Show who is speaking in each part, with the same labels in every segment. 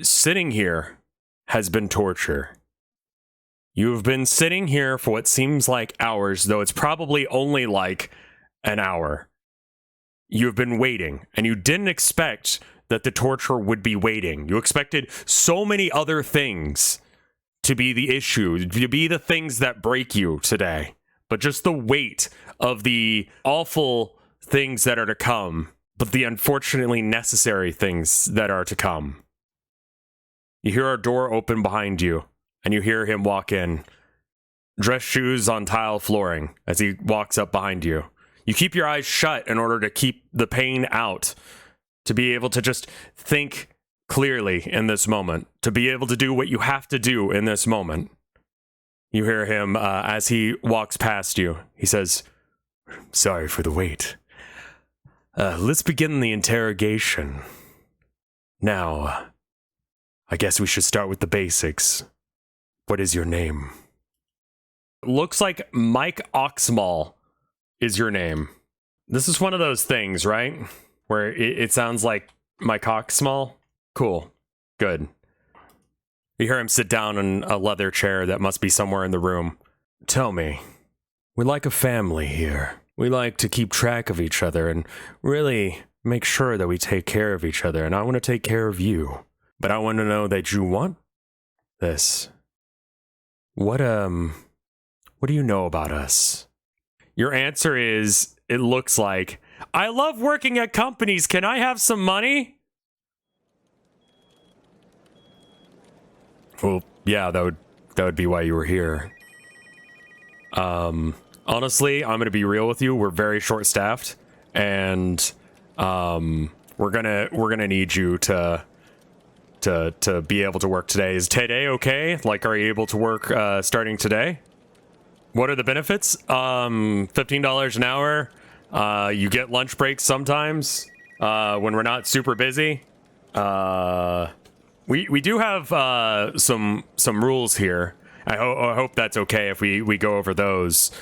Speaker 1: sitting here has been torture. You have been sitting here for what seems like hours, though it's probably only like an hour. You have been waiting, and you didn't expect that the torture would be waiting. You expected so many other things to be the issue, to be the things that break you today. But just the weight of the awful things that are to come, but the unfortunately necessary things that are to come. You hear a door open behind you, and you hear him walk in. Dress shoes on tile flooring as he walks up behind you. You keep your eyes shut in order to keep the pain out, to be able to just think clearly in this moment, to be able to do what you have to do in this moment. You hear him as he walks past you. He says, "Sorry for the wait. Let's begin the interrogation. Now, I guess we should start with the basics. What is your name?" Looks like Mike Oxmall is your name. This is one of those things, right? Where it sounds like Mike Oxmall. Cool. Good. You hear him sit down in a leather chair that must be somewhere in the room. "Tell me, we're like a family here. We like to keep track of each other and really make sure that we take care of each other. And I want to take care of you. But I want to know that you want this. What do you know about us?" Your answer is, it looks like, "I love working at companies. Can I have some money?" Well, yeah, that would be why you were here. Honestly, I'm gonna be real with you. We're very short-staffed, and we're gonna need you to be able to work today. Is today okay? Like, are you able to work starting today? What are the benefits? $15 an hour. You get lunch breaks sometimes when we're not super busy. We do have some rules here. I hope that's okay if we go over those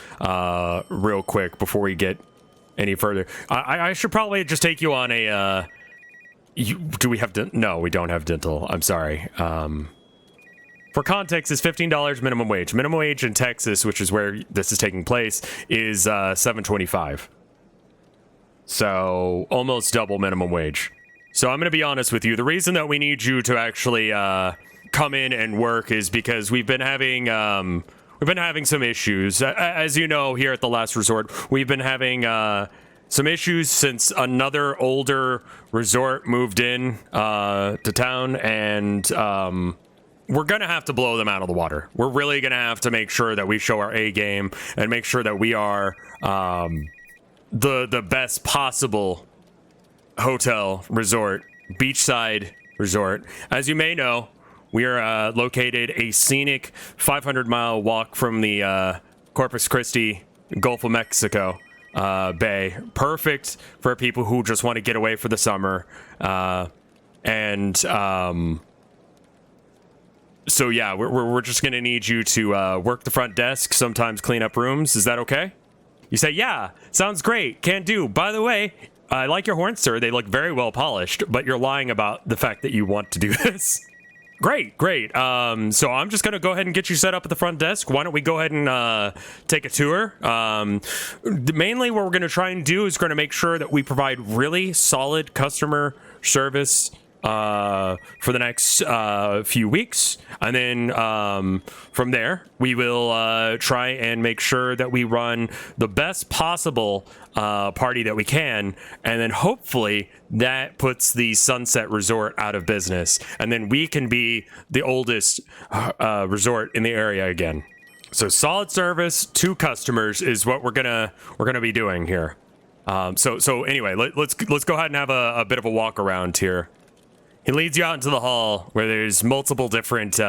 Speaker 1: real quick before we get any further. I should probably just take you on a... do we have... No, we don't have dental. I'm sorry. For context, is $15 minimum wage. Minimum wage in Texas, which is where this is taking place, is $7.25. So almost double minimum wage. So I'm going to be honest with you. The reason that we need you to actually come in and work is because we've been having some issues. As you know, here at the Last Resort, we've been having some issues since another older resort moved in to town, and we're going to have to blow them out of the water. We're really going to have to make sure that we show our A game and make sure that we are the best possible hotel, resort, beachside resort. As you may know, we are located a scenic 500-mile walk from the Corpus Christi Gulf of Mexico Bay. Perfect for people who just want to get away for the summer. So yeah, we're just gonna need you to work the front desk, sometimes clean up rooms. Is that okay? You say, "Yeah, sounds great, can do. By the way, I like your horns, sir. They look very well polished," but you're lying about the fact that you want to do this. Great. So I'm just gonna go ahead and get you set up at the front desk. Why don't we go ahead and take a tour? Mainly what we're gonna try and do is gonna make sure that we provide really solid customer service for the next few weeks, and then from there we will try and make sure that we run the best possible party that we can, and then hopefully that puts the Sunset Resort out of business, and then we can be the oldest resort in the area again. So solid service to customers is what we're gonna be doing here. So anyway, let's go ahead and have a bit of a walk around here. He leads you out into the hall where there's multiple different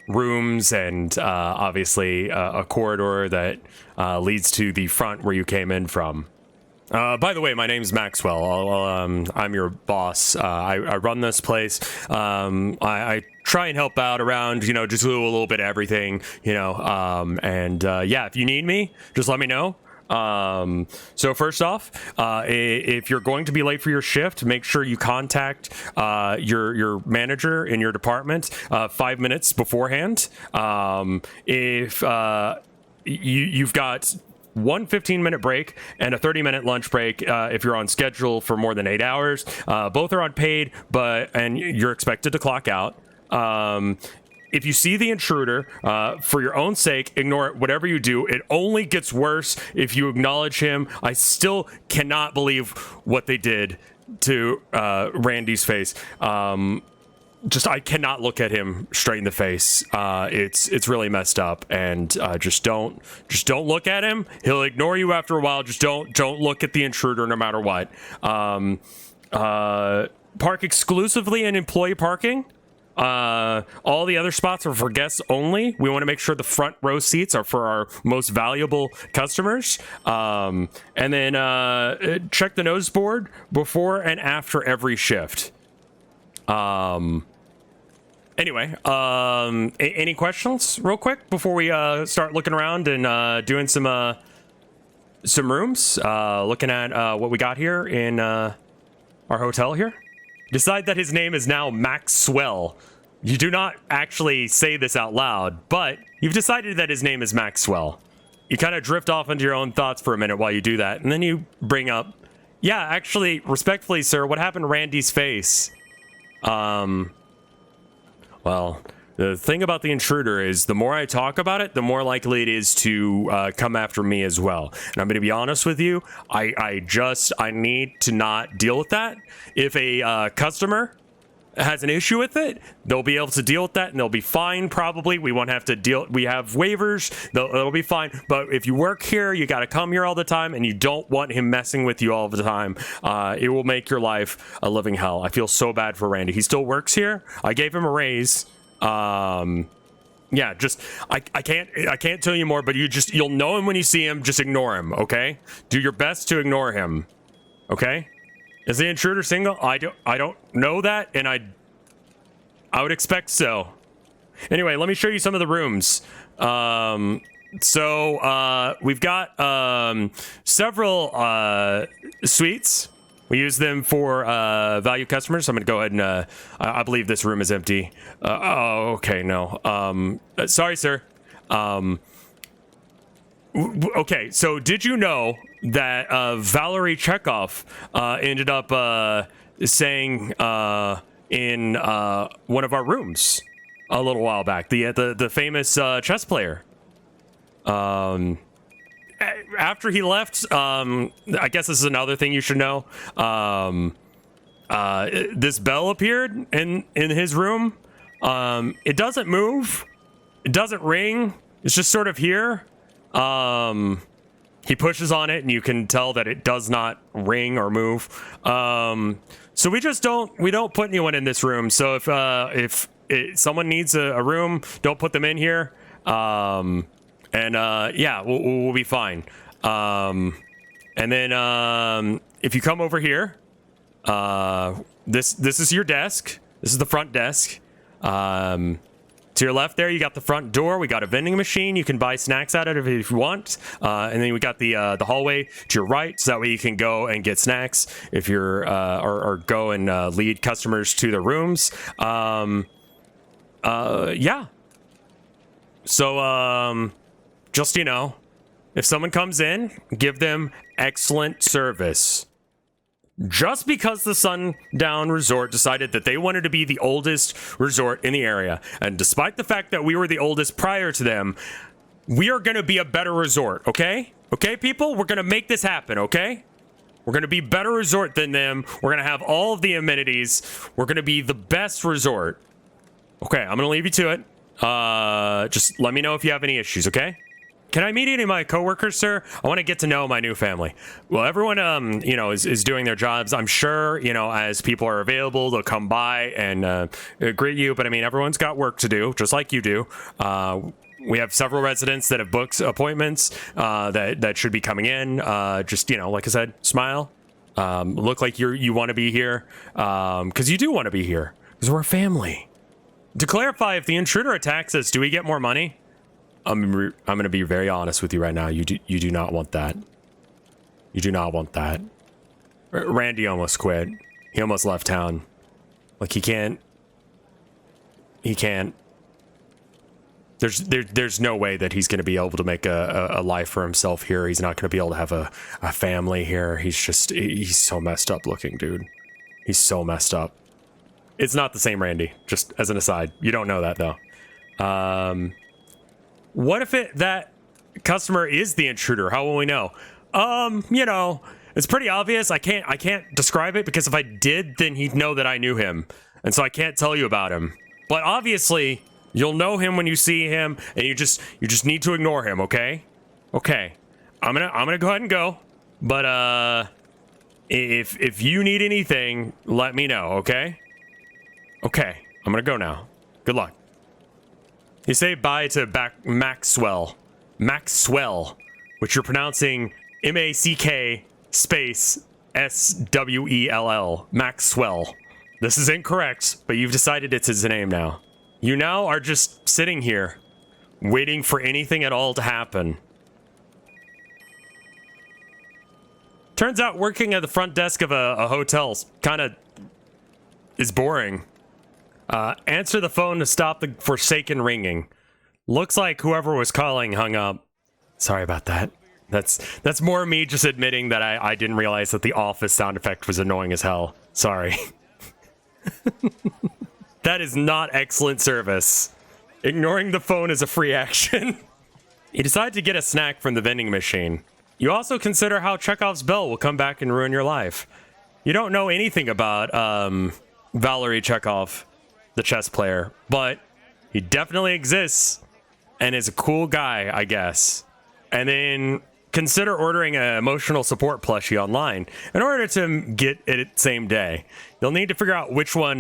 Speaker 1: rooms and obviously a corridor that leads to the front where you came in from. By the way, my name's Maxwell. I'm your boss. I run this place. I try and help out around, just do a little bit of everything, yeah, if you need me, just let me know. So first off, if you're going to be late for your shift, make sure you contact your manager in your department 5 minutes beforehand. If you've got one 15-minute break and a 30-minute lunch break if you're on schedule for more than 8 hours. Both are unpaid, and you're expected to clock out. If you see the intruder, for your own sake, ignore it. Whatever you do, it only gets worse if you acknowledge him. I still cannot believe what they did to Randy's face. I cannot look at him straight in the face. It's really messed up, and just don't look at him. He'll ignore you after a while. Just don't look at the intruder no matter what. Park exclusively in employee parking. All the other spots are for guests only. We want to make sure the front row seats are for our most valuable customers. And then check the nose board before and after every shift. Anyway, any questions real quick before we start looking around and doing some rooms, looking at what we got here in our hotel here? Decide that his name is now Maxwell. You do not actually say this out loud, but you've decided that his name is Maxwell. You kind of drift off into your own thoughts for a minute while you do that, and then you bring up, yeah, actually, respectfully, sir, what happened to Randy's face? Well, the thing about the intruder is the more I talk about it, the more likely it is to come after me as well. And I'm going to be honest with you. I need to not deal with that. If a customer has an issue with it, they'll be able to deal with that and they'll be fine. Probably we won't have to deal. We have waivers. They'll be fine. But if you work here, you got to come here all the time and you don't want him messing with you all the time. It will make your life a living hell. I feel so bad for Randy. He still works here. I gave him a raise. Yeah, just I can't tell you more, but you'll know him when you see him. Just ignore him, okay? Do your best to ignore him, okay? Is the intruder single? I don't know that, and I would expect so. Anyway, let me show you some of the rooms. So we've got several suites. We use them for value customers. So I'm going to go ahead and I believe this room is empty. Oh, okay, no. Sorry, sir. Okay, so did you know that Valerie Chekhov ended up saying in one of our rooms a little while back, the famous chess player? After he left, I guess this is another thing you should know. This bell appeared in his room. It doesn't move. It doesn't ring. It's just sort of here. He pushes on it and you can tell that it does not ring or move. So we don't put anyone in this room. So if someone needs a room, don't put them in here. Yeah, we'll be fine. And then if you come over here, this is your desk. This is the front desk. To your left there, you got the front door. We got a vending machine. You can buy snacks out of it if you want. And then we got the hallway to your right, so that way you can go and get snacks if you're or go and lead customers to their rooms. Yeah. So just if someone comes in, give them excellent service. Just because the Sundown Resort decided that they wanted to be the oldest resort in the area, and despite the fact that we were the oldest prior to them, we are going to be a better resort, okay? Okay, people? We're going to make this happen, okay? We're going to be a better resort than them. We're going to have all of the amenities. We're going to be the best resort. Okay, I'm going to leave you to it. Just let me know if you have any issues, okay? Can I meet any of my coworkers, sir? I want to get to know my new family. Well, everyone, is doing their jobs. I'm sure, as people are available, they'll come by and greet you. But I mean, everyone's got work to do, just like you do. We have several residents that have booked appointments that should be coming in. Just, like I said, smile. Look like you want to be here, because you do want to be here, because we're a family. To clarify, if the intruder attacks us, do we get more money? I'm going to be very honest with you right now. You do not want that. You do not want that. Randy almost quit. He almost left town. Like, he can't. There's no way that he's going to be able to make a life for himself here. He's not going to be able to have a family here. He's so messed up looking, dude. He's so messed up. It's not the same Randy, just as an aside. You don't know that, though. What if that customer is the intruder? How will we know? You know, it's pretty obvious. I can't describe it, because if I did, then he'd know that I knew him. And so I can't tell you about him. But obviously, you'll know him when you see him, and you just need to ignore him, okay? Okay. I'm gonna go ahead and go. But if you need anything, let me know, okay? Okay. I'm gonna go now. Good luck. You say bye to Maxwell. Maxwell, which you're pronouncing M-A-C-K space S-W-E-L-L. Maxwell. This is incorrect, but you've decided it's his name now. You now are just sitting here, waiting for anything at all to happen. Turns out working at the front desk of a hotel kind of is boring. Answer the phone to stop the forsaken ringing. Looks like whoever was calling hung up. Sorry about that. That's more me just admitting that I didn't realize that the office sound effect was annoying as hell. Sorry. That is not excellent service. Ignoring the phone is a free action. You decide to get a snack from the vending machine. You also consider how Chekhov's bell will come back and ruin your life. You don't know anything about Valery Chekhov, the chess player, but he definitely exists and is a cool guy, I guess. And then consider ordering an emotional support plushie online in order to get it same day. You'll need to figure out which one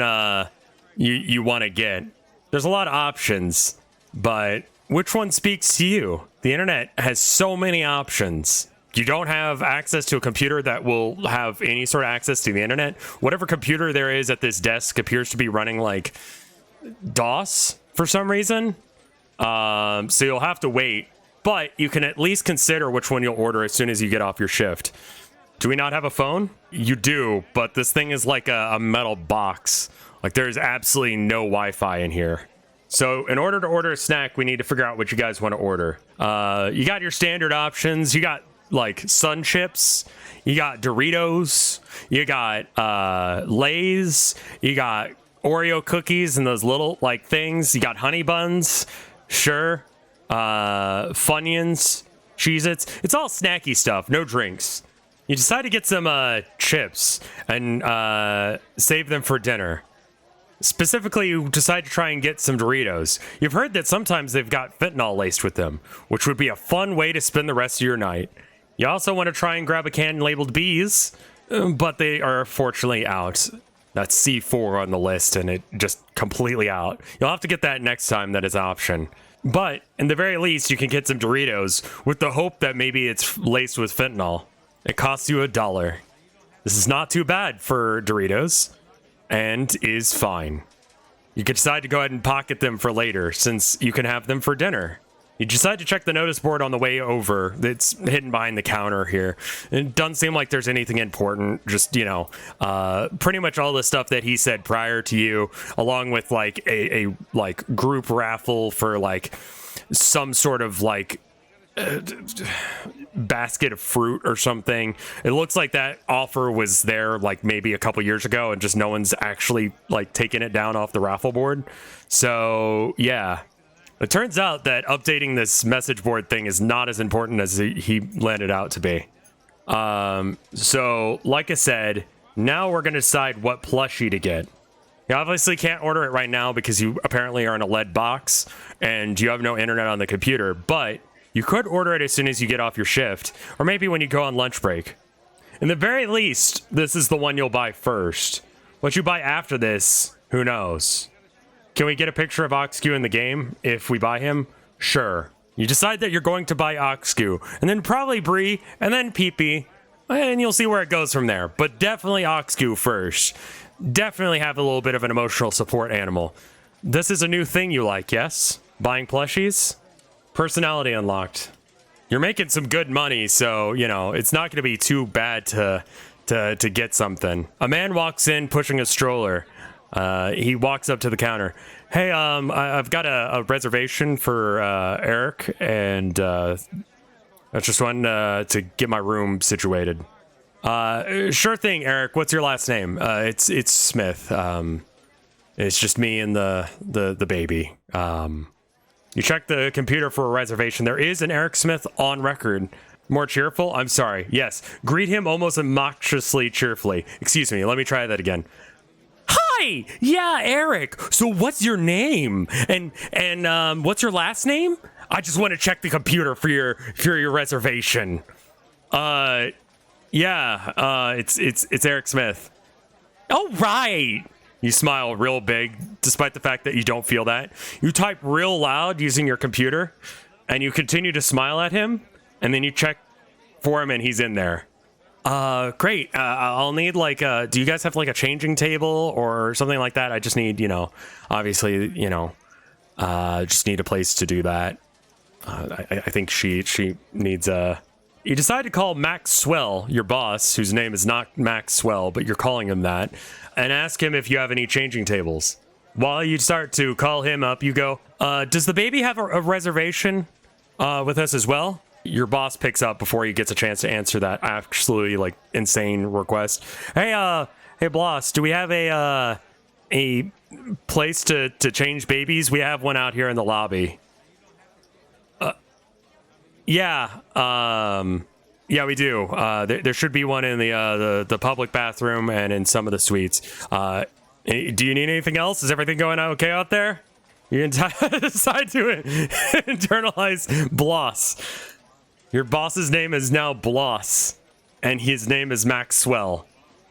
Speaker 1: you want to get. There's a lot of options, but which one speaks to you? The internet has so many options. You don't have access to a computer that will have any sort of access to the internet. Whatever computer there is at this desk appears to be running like DOS for some reason. So you'll have to wait, but you can at least consider which one you'll order as soon as you get off your shift. Do we not have a phone? You do, but this thing is like a metal box. Like, there's absolutely no Wi-Fi in here. So in order to order a snack, we need to figure out what you guys want to order. You got your standard options. You got like Sun Chips. You got Doritos. You got Lay's. You got Oreo cookies and those little like things. You got honey buns. Sure. Funyuns. Cheez-Its. It's all snacky stuff. No drinks. You decide to get some chips and save them for dinner. Specifically, you decide to try and get some Doritos. You've heard that sometimes they've got fentanyl laced with them, which would be a fun way to spend the rest of your night. You also want to try and grab a can labeled Bees, but they are fortunately out. That's C4 on the list, and it just completely out. You'll have to get that next time that is an option. But, in the very least, you can get some Doritos with the hope that maybe it's laced with fentanyl. It costs you $1. This is not too bad for Doritos. And is fine. You can decide to go ahead and pocket them for later, since you can have them for dinner. You decide to check the notice board on the way over. It's hidden behind the counter here. It doesn't seem like there's anything important. Just, you know, pretty much all the stuff that he said prior to you, along with like a like group raffle for like some sort of like basket of fruit or something. It looks like that offer was there like maybe a couple years ago, and just no one's actually like taken it down off the raffle board. So yeah, it turns out that updating this message board thing is not as important as he lent it out to be. So like I said, now we're gonna decide what plushie to get. You obviously can't order it right now because you apparently are in a lead box and you have no internet on the computer, but you could order it as soon as you get off your shift, or maybe when you go on lunch break. In the very least, this is the one you'll buy first. What you buy after this, who knows? Can we get a picture of Oxgu in the game if we buy him? Sure. You decide that you're going to buy Oxgu, and then probably Bree, and then Peepee, and you'll see where it goes from there. But definitely Oxgu first. Definitely have a little bit of an emotional support animal. This is a new thing you like, yes? Buying plushies? Personality unlocked. You're making some good money, so, you know, it's not going to be too bad to get something. A man walks in pushing a stroller. He walks up to the counter. Hey, I've got a reservation for Eric, and I just wanted to get my room situated. Sure thing, Eric. What's your last name? It's Smith. It's just me and the baby. You check the computer for a reservation. There is an Eric Smith on record. More cheerful? I'm sorry. Yes. Greet him almost obnoxiously cheerfully. Excuse me. Let me try that again. Hi! Yeah, Eric. So what's your name? And what's your last name? I just want to check the computer for your reservation. Yeah. It's Eric Smith. Oh, right. You smile real big, despite the fact that you don't feel that. You type real loud using your computer, and you continue to smile at him, and then you check for him, and he's in there. Great. I'll need, like, do you guys have, like, a changing table or something like that? I just need, you know, obviously, you know, just need a place to do that. I think she needs a... You decide to call Maxwell, your boss, whose name is not Maxwell, but you're calling him that, and ask him if you have any changing tables. While you start to call him up, you go, does the baby have a reservation with us as well? Your boss picks up before he gets a chance to answer that absolutely, like, insane request. Hey, boss, do we have a place to change babies? We have one out here in the lobby. Yeah, we do. There should be one in the public bathroom and in some of the suites. Do you need anything else? Is everything going okay out there? You decide to internalize Bloss. Your boss's name is now Bloss, and his name is Maxwell.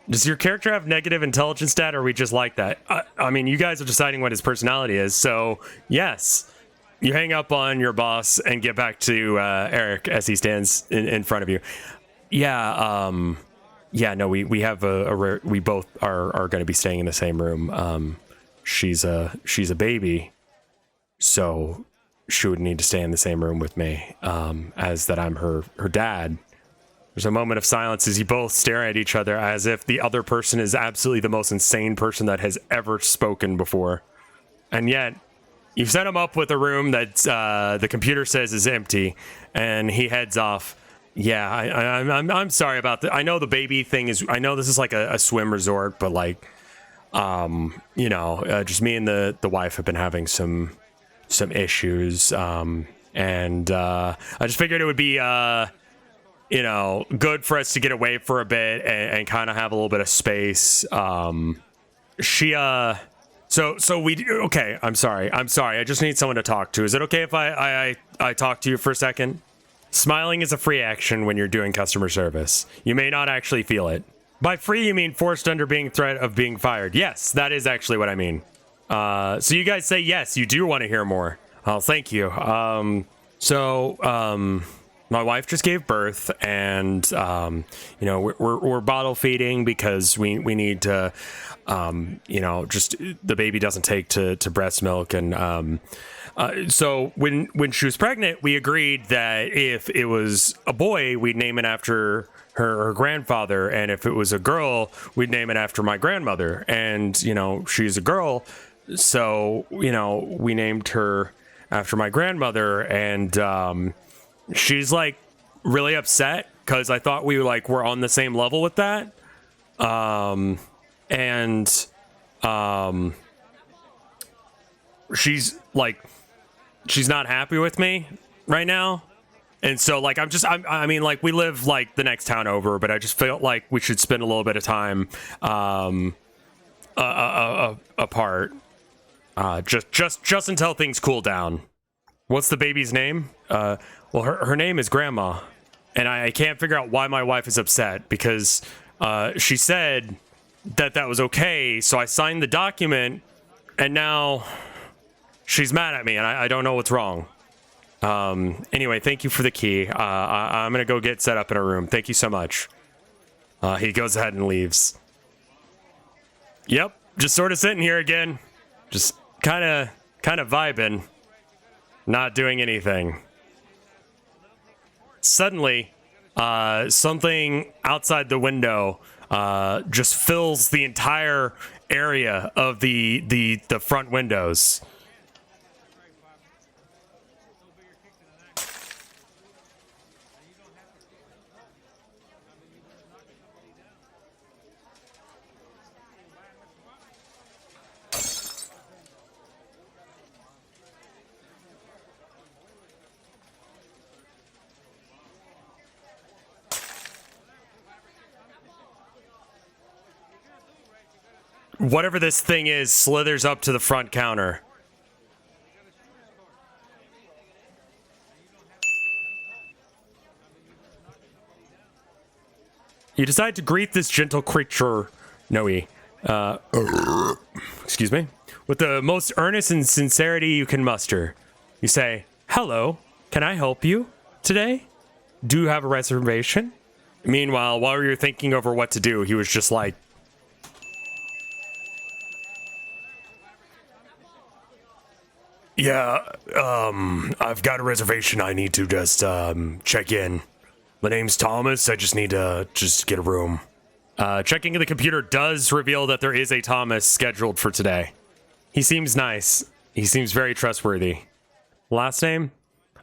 Speaker 1: Does your character have negative intelligence stat, or are we just like that? I mean, you guys are deciding what his personality is, so yes. You hang up on your boss and get back to Eric as he stands in front of you. Yeah, no, we have we both are going to be staying in the same room. She's a baby, so she would need to stay in the same room with me, as that I'm her dad. There's a moment of silence as you both stare at each other as if the other person is absolutely the most insane person that has ever spoken before. And yet, you've set him up with a room that the computer says is empty, and he heads off. Yeah, I'm sorry about that. I know the baby thing is... I know this is like a swim resort, but like, you know, just me and the wife have been having some issues, and I just figured it would be, you know, good for us to get away for a bit and kind of have a little bit of space. So we do, okay, I'm sorry. I just need someone to talk to. Is it okay if I talk to you for a second? Smiling is a free action when you're doing customer service. You may not actually feel it. By free, you mean forced under being threat of being fired. Yes, that is actually what I mean. So you guys say yes, you do want to hear more. Oh, thank you. My wife just gave birth, and you know, we're bottle feeding because we need to, you know, just the baby doesn't take to breast milk, and so when she was pregnant, we agreed that if it was a boy, we'd name it after her grandfather, and if it was a girl, we'd name it after my grandmother. And you know, she's a girl, so you know, we named her after my grandmother, and she's like really upset because I thought we were on the same level with that. She's not happy with me right now. And so like, I mean, like we live like the next town over, but I just felt like we should spend a little bit of time, apart, just until things cool down. What's the baby's name? Well, her name is Grandma, and I can't figure out why my wife is upset because she said that was okay, so I signed the document, and now she's mad at me, and I don't know what's wrong. Anyway, thank you for the key. I'm gonna go get set up in a room. Thank you so much. He goes ahead and leaves. Yep, just sort of sitting here again, just kind of vibing. Not doing anything. suddenly, something outside the window just fills the entire area of the front windows. Whatever this thing is slithers up to the front counter. You decide to greet this gentle creature, Noe, excuse me, with the most earnest and sincerity you can muster. You say, "Hello, can I help you today? Do you have a reservation?" Meanwhile, while you're thinking over what to do, he was just like, "Yeah, I've got a reservation. I need to just, check in. My name's Thomas. I just need to get a room." Checking the computer does reveal that there is a Thomas scheduled for today. He seems nice. He seems very trustworthy. Last name?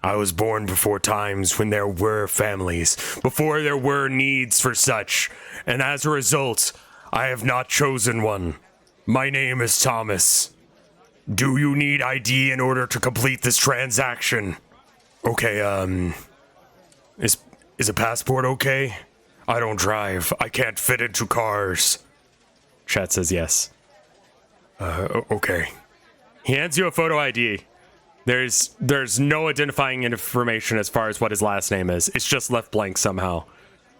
Speaker 1: "I was born before times when there were families, before there were needs for such, and as a result, I have not chosen one. My name is Thomas. Do you need ID in order to complete this transaction?" "Okay, is a passport okay? I don't drive. I can't fit into cars." Chat says yes. Okay. He hands you a photo ID. There's no identifying information as far as what his last name is. It's just left blank somehow.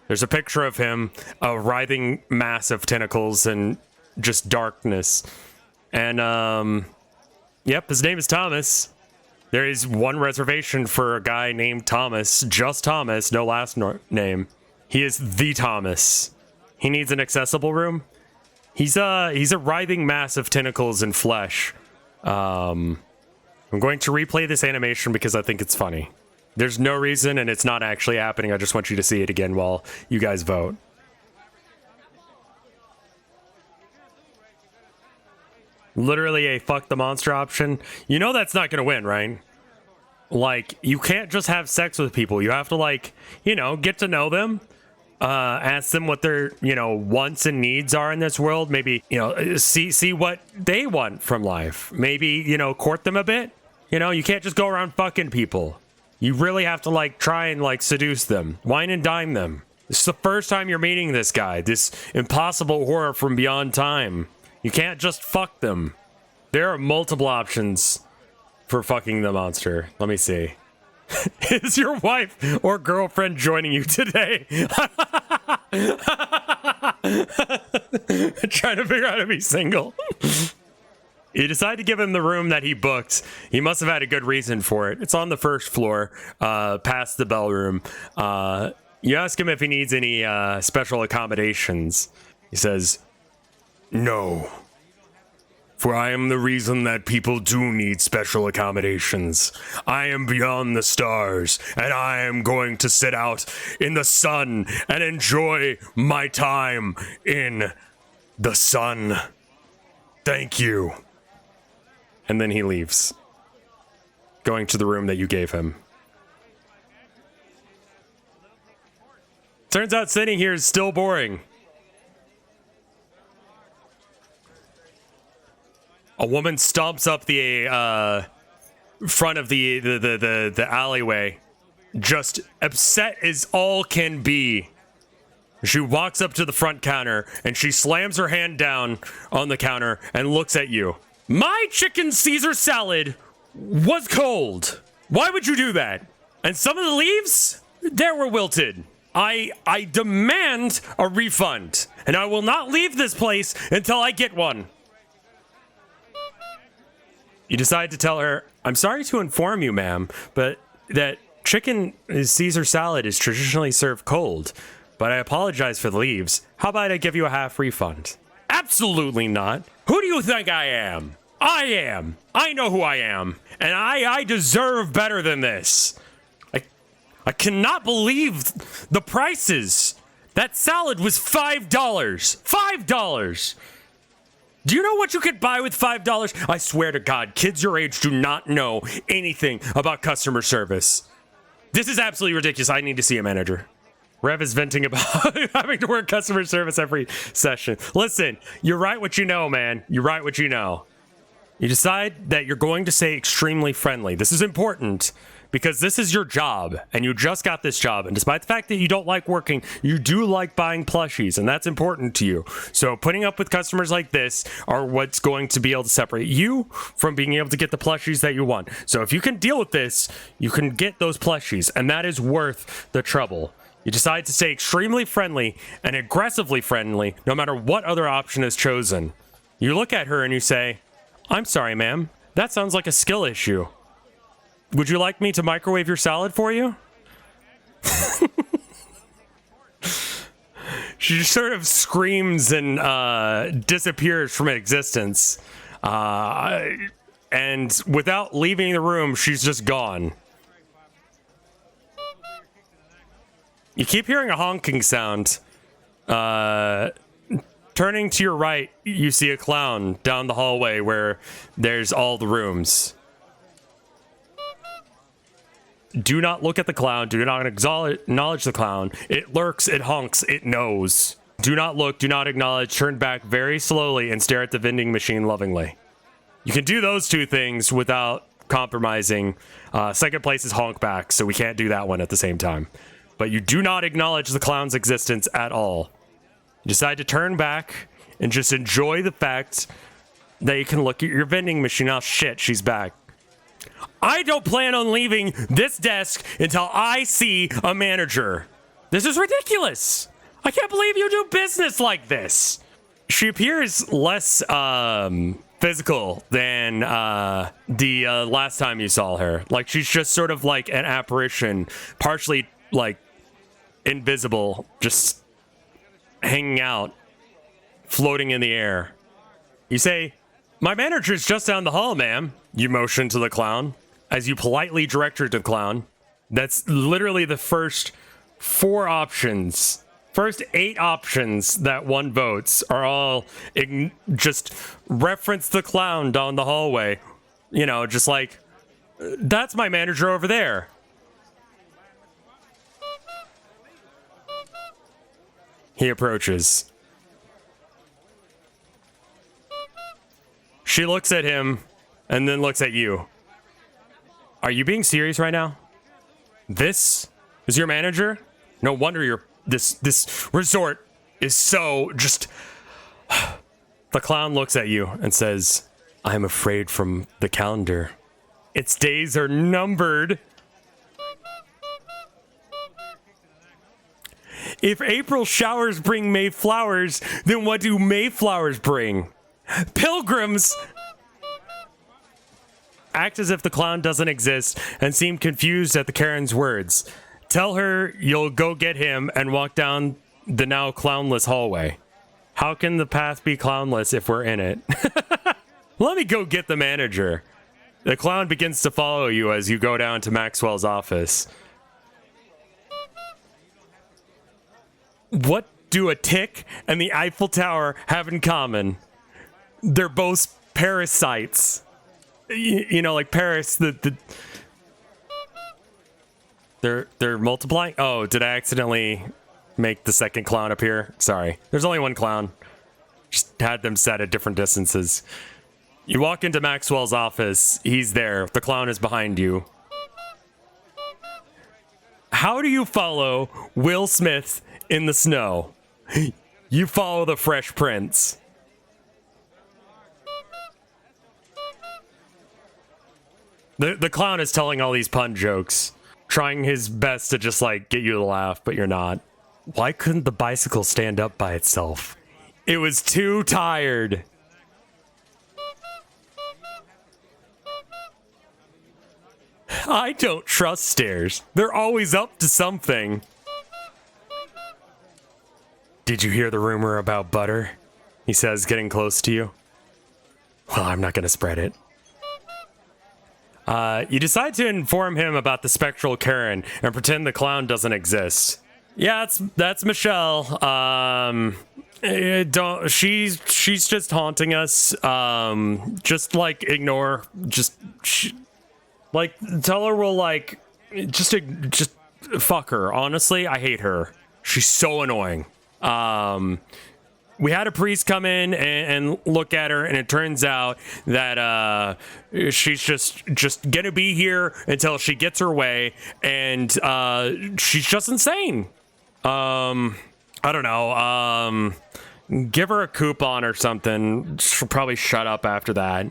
Speaker 1: There's a picture of him, a writhing mass of tentacles and just darkness. And, yep, his name is Thomas. There is one reservation for a guy named Thomas, just Thomas, no last name. He is the Thomas. He needs an accessible room. He's a writhing mass of tentacles and flesh. I'm going to replay this animation because I think it's funny. There's no reason, and it's not actually happening. I just want you to see it again while you guys vote. Literally a fuck the monster option. You know that's not going to win, right? Like, you can't just have sex with people. You have to, like, you know, get to know them. Ask them what their, you know, wants and needs are in this world. Maybe, you know, see what they want from life. Maybe, you know, court them a bit. You know, you can't just go around fucking people. You really have to, like, try and, like, seduce them. Wine and dine them. This is the first time you're meeting this guy. This impossible horror from beyond time. You can't just fuck them. There are multiple options for fucking the monster. Let me see. Is your wife or girlfriend joining you today? Trying to figure out how to be single. You decide to give him the room that he booked. He must have had a good reason for it. It's on the first floor, past the bell room. You ask him if he needs any special accommodations. He says, "No. For I am the reason that people do need special accommodations. I am beyond the stars, and I am going to sit out in the sun and enjoy my time in the sun. Thank you." And then he leaves, going to the room that you gave him. Turns out sitting here is still boring. A woman stomps up the front of the alleyway, just upset as all can be. She walks up to the front counter and she slams her hand down on the counter and looks at you. "My chicken Caesar salad was cold. Why would you do that? And some of the leaves, they were wilted. I demand a refund, and I will not leave this place until I get one." You decide to tell her, "I'm sorry to inform you, ma'am, but that chicken Caesar salad is traditionally served cold, but I apologize for the leaves. How about I give you a half refund?" "Absolutely not. Who do you think I am? I know who I am, and I deserve better than this. I cannot believe the prices. That salad was $5. $5. Do you know what you could buy with $5? I swear to God, kids your age do not know anything about customer service. This is absolutely ridiculous. I need to see a manager. Rev is venting about having to work customer service every session. Listen, you write what you know, man. You write what you know. You decide that you're going to say extremely friendly. This is important because this is your job and you just got this job. And despite the fact that you don't like working, you do like buying plushies, and that's important to you. So putting up with customers like this are what's going to be able to separate you from being able to get the plushies that you want. So if you can deal with this, you can get those plushies, and that is worth the trouble. You decide to stay extremely friendly and aggressively friendly no matter what other option is chosen. You look at her and you say, "I'm sorry, ma'am. That sounds like a skill issue. Would you like me to microwave your salad for you?" She just sort of screams and disappears from existence. And without leaving the room, she's just gone. You keep hearing a honking sound. Turning to your right, you see a clown down the hallway where there's all the rooms. Do not look at the clown. Do not acknowledge the clown. It lurks, it honks, it knows. Do not look, do not acknowledge. Turn back very slowly and stare at the vending machine lovingly. You can do those two things without compromising. Second place is honk back, so we can't do that one at the same time. But you do not acknowledge the clown's existence at all. You decide to turn back and just enjoy the fact that you can look at your vending machine. Oh shit, she's back. I don't plan on leaving this desk until I see a manager. This is ridiculous. I can't believe you do business like this. She appears less physical than the last time you saw her. Like, she's just sort of like an apparition, partially like invisible, just hanging out, floating in the air. You say, "My manager's just down the hall, ma'am." You motion to the clown as you politely direct her to the clown. That's literally the first 4 options. First 8 options that one votes are all just reference the clown down the hallway. You know, just like, "That's my manager over there." He approaches. She looks at him and then looks at you. "Are you being serious right now? This is your manager? No wonder this resort is so just..." The clown looks at you and says, "I'm afraid from the calendar, its days are numbered. If April showers bring May flowers, then what do May flowers bring? Pilgrims!" Act as if the clown doesn't exist and seem confused at the Karen's words. Tell her you'll go get him and walk down the now clownless hallway. How can the path be clownless if we're in it? Let me go get the manager. The clown begins to follow you as you go down to Maxwell's office. What do a tick and the Eiffel Tower have in common? They're both parasites. You know, like Paris, they're multiplying. Oh, did I accidentally make the second clown appear? Sorry. There's only one clown. Just had them set at different distances. You walk into Maxwell's office. He's there. The clown is behind you. How do you follow Will Smith in the snow? You follow the Fresh Prince. The clown is telling all these pun jokes, trying his best to just like get you to laugh, but you're not. Why couldn't the bicycle stand up by itself? It was too tired. I don't trust stairs. They're always up to something. Did you hear the rumor about butter? He says, getting close to you. Well, I'm not gonna spread it. You decide to inform him about the spectral Karen and pretend the clown doesn't exist. Yeah, that's Michelle. Don't she's just haunting us. Just like ignore. Like tell her we'll like just fuck her. Honestly, I hate her. She's so annoying. We had a priest come in and look at her, and it turns out that she's just gonna be here until she gets her way, and she's just insane. I don't know. Give her a coupon or something. She'll probably shut up after that.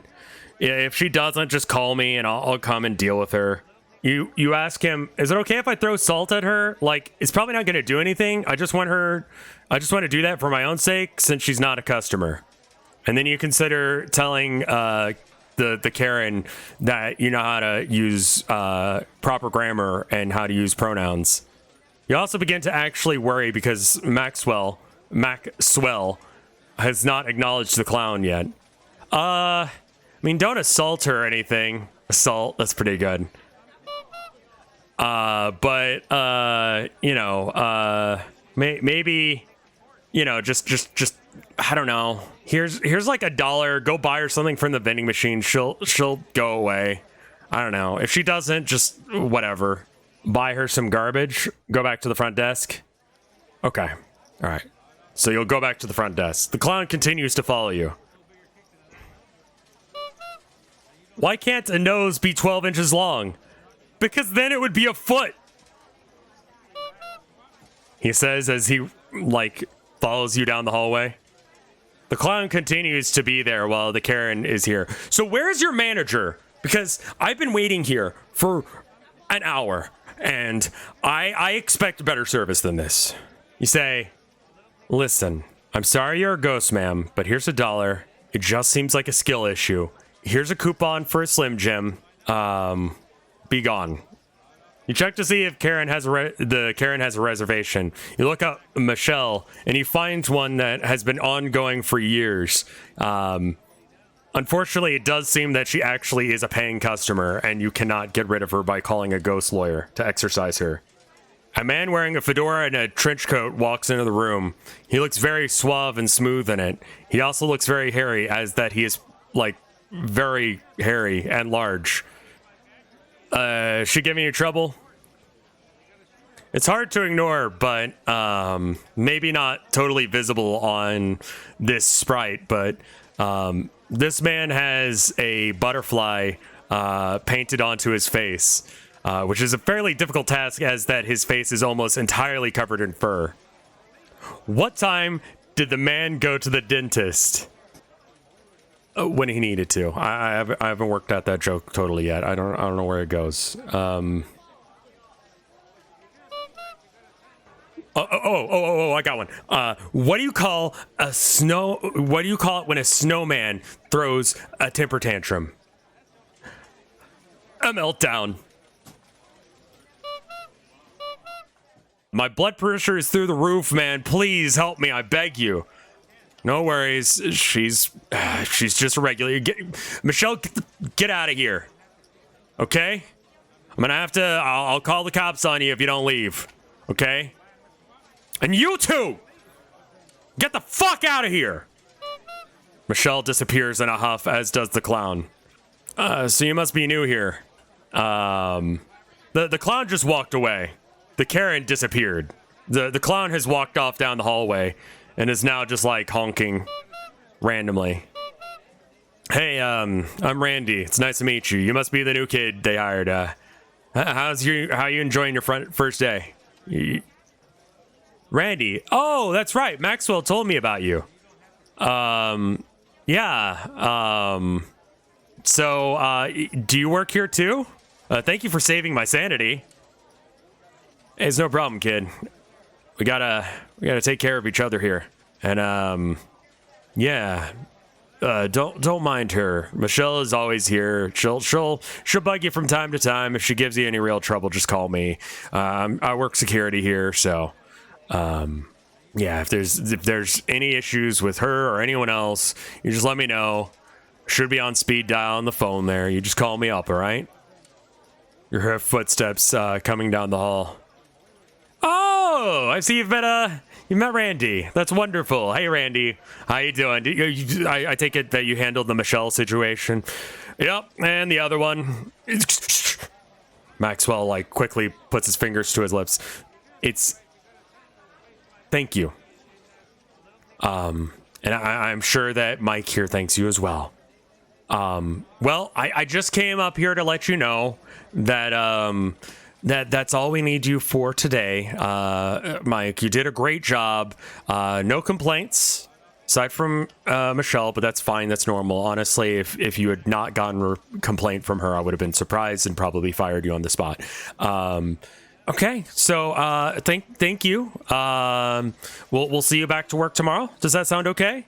Speaker 1: If she doesn't, just call me and I'll come and deal with her. You ask him, is it okay if I throw salt at her? Like, it's probably not going to do anything. I just want to do that for my own sake since she's not a customer. And then you consider telling the Karen that you know how to use proper grammar and how to use pronouns. You also begin to actually worry because Maxwell has not acknowledged the clown yet. I mean, don't assault her or anything. Assault, that's pretty good. Maybe, just I don't know. Here's like $1. Go buy her something from the vending machine. She'll go away. I don't know. If she doesn't, just whatever. Buy her some garbage. Go back to the front desk. Okay. All right. So you'll go back to the front desk. The clown continues to follow you. Why can't a nose be 12 inches long? Because then it would be a foot. He says as he, follows you down the hallway. The clown continues to be there while the Karen is here. So where's your manager? Because I've been waiting here for an hour, and I expect better service than this. You say, listen, I'm sorry you're a ghost, ma'am, but here's $1. It just seems like a skill issue. Here's a coupon for a Slim Jim. Be gone. You check to see if Karen has a reservation. You look up Michelle, and you find one that has been ongoing for years. Unfortunately, it does seem that she actually is a paying customer, and you cannot get rid of her by calling a ghost lawyer to exorcise her. A man wearing a fedora and a trench coat walks into the room. He looks very suave and smooth in it. He also looks very hairy, as that he is, very hairy and large. She giving you trouble? It's hard to ignore, but maybe not totally visible on this sprite, but this man has a butterfly painted onto his face, which is a fairly difficult task as that his face is almost entirely covered in fur. What time did the man go to the dentist? When he needed to. I haven't worked out that joke totally yet. I don't know where it goes. I got one. What do you call it when a snowman throws a temper tantrum? A meltdown. My blood pressure is through the roof, man. Please help me, I beg you. No worries. She's just a regular. Michelle, get out of here. Okay? I'm gonna have to. I'll call the cops on you if you don't leave. Okay? And you too! Get the fuck out of here! Michelle disappears in a huff, as does the clown. So you must be new here. The clown just walked away. The Karen disappeared. The clown has walked off down the hallway and is now just honking randomly. Hey, I'm Randy. It's nice to meet you. You must be the new kid they hired. How you enjoying your first day? Randy. Oh, that's right. Maxwell told me about you. Yeah. So, do you work here too? Thank you for saving my sanity. Hey, it's no problem, kid. We gotta take care of each other here. And, yeah. Don't mind her. Michelle is always here. She'll bug you from time to time. If she gives you any real trouble, just call me. I work security here, so, yeah, if there's any issues with her or anyone else, you just let me know. Should be on speed dial on the phone there. You just call me up, all right? You hear footsteps coming down the hall. Oh, I see you've met Randy. That's wonderful. Hey, Randy, how you doing? I take it that you handled the Michelle situation. Yep, and the other one. Maxwell like quickly puts his fingers to his lips. Thank you. And I'm sure that Mike here thanks you as well. Well, I just came up here to let you know that that's all we need you for today. Mike, you did a great job. No complaints aside from Michelle, but that's fine. That's normal. Honestly, if you had not gotten a complaint from her, I would have been surprised and probably fired you on the spot. Okay, so thank you. We'll see you back to work tomorrow. Does that sound okay?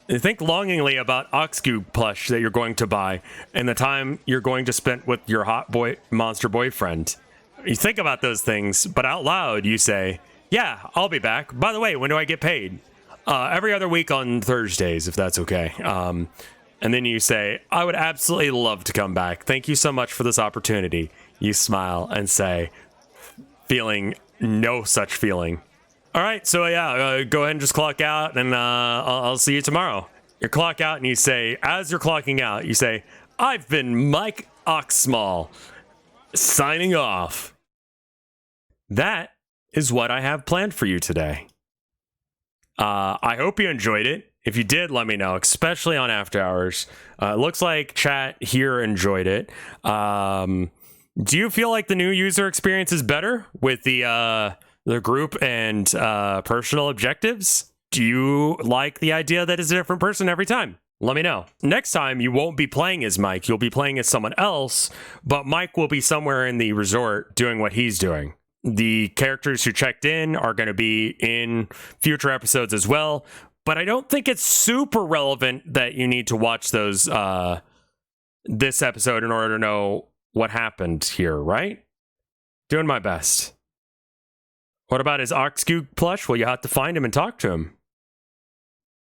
Speaker 1: Think longingly about Oxcube plush that you're going to buy and the time you're going to spend with your hot boy monster boyfriend. You think about those things, but out loud you say, "Yeah, I'll be back. By the way, when do I get paid?" Every other week on Thursdays, if that's okay. And then you say, "I would absolutely love to come back. Thank you so much for this opportunity." You smile and say, feeling no such feeling. All right, so yeah, go ahead and just clock out, and I'll see you tomorrow. You clock out, and you say, as you're clocking out, you say, "I've been Mike Oxmall, signing off." That is what I have planned for you today. I hope you enjoyed it. If you did, let me know, especially on After Hours. It looks like chat here enjoyed it. Do you feel like the new user experience is better with the group and personal objectives? Do you like the idea that it's a different person every time? Let me know. Next time, you won't be playing as Mike. You'll be playing as someone else, but Mike will be somewhere in the resort doing what he's doing. The characters who checked in are going to be in future episodes as well, but I don't think it's super relevant that you need to watch those this episode in order to know what happened here, right? Doing my best. What about his Oxcube plush? Well, you have to find him and talk to him.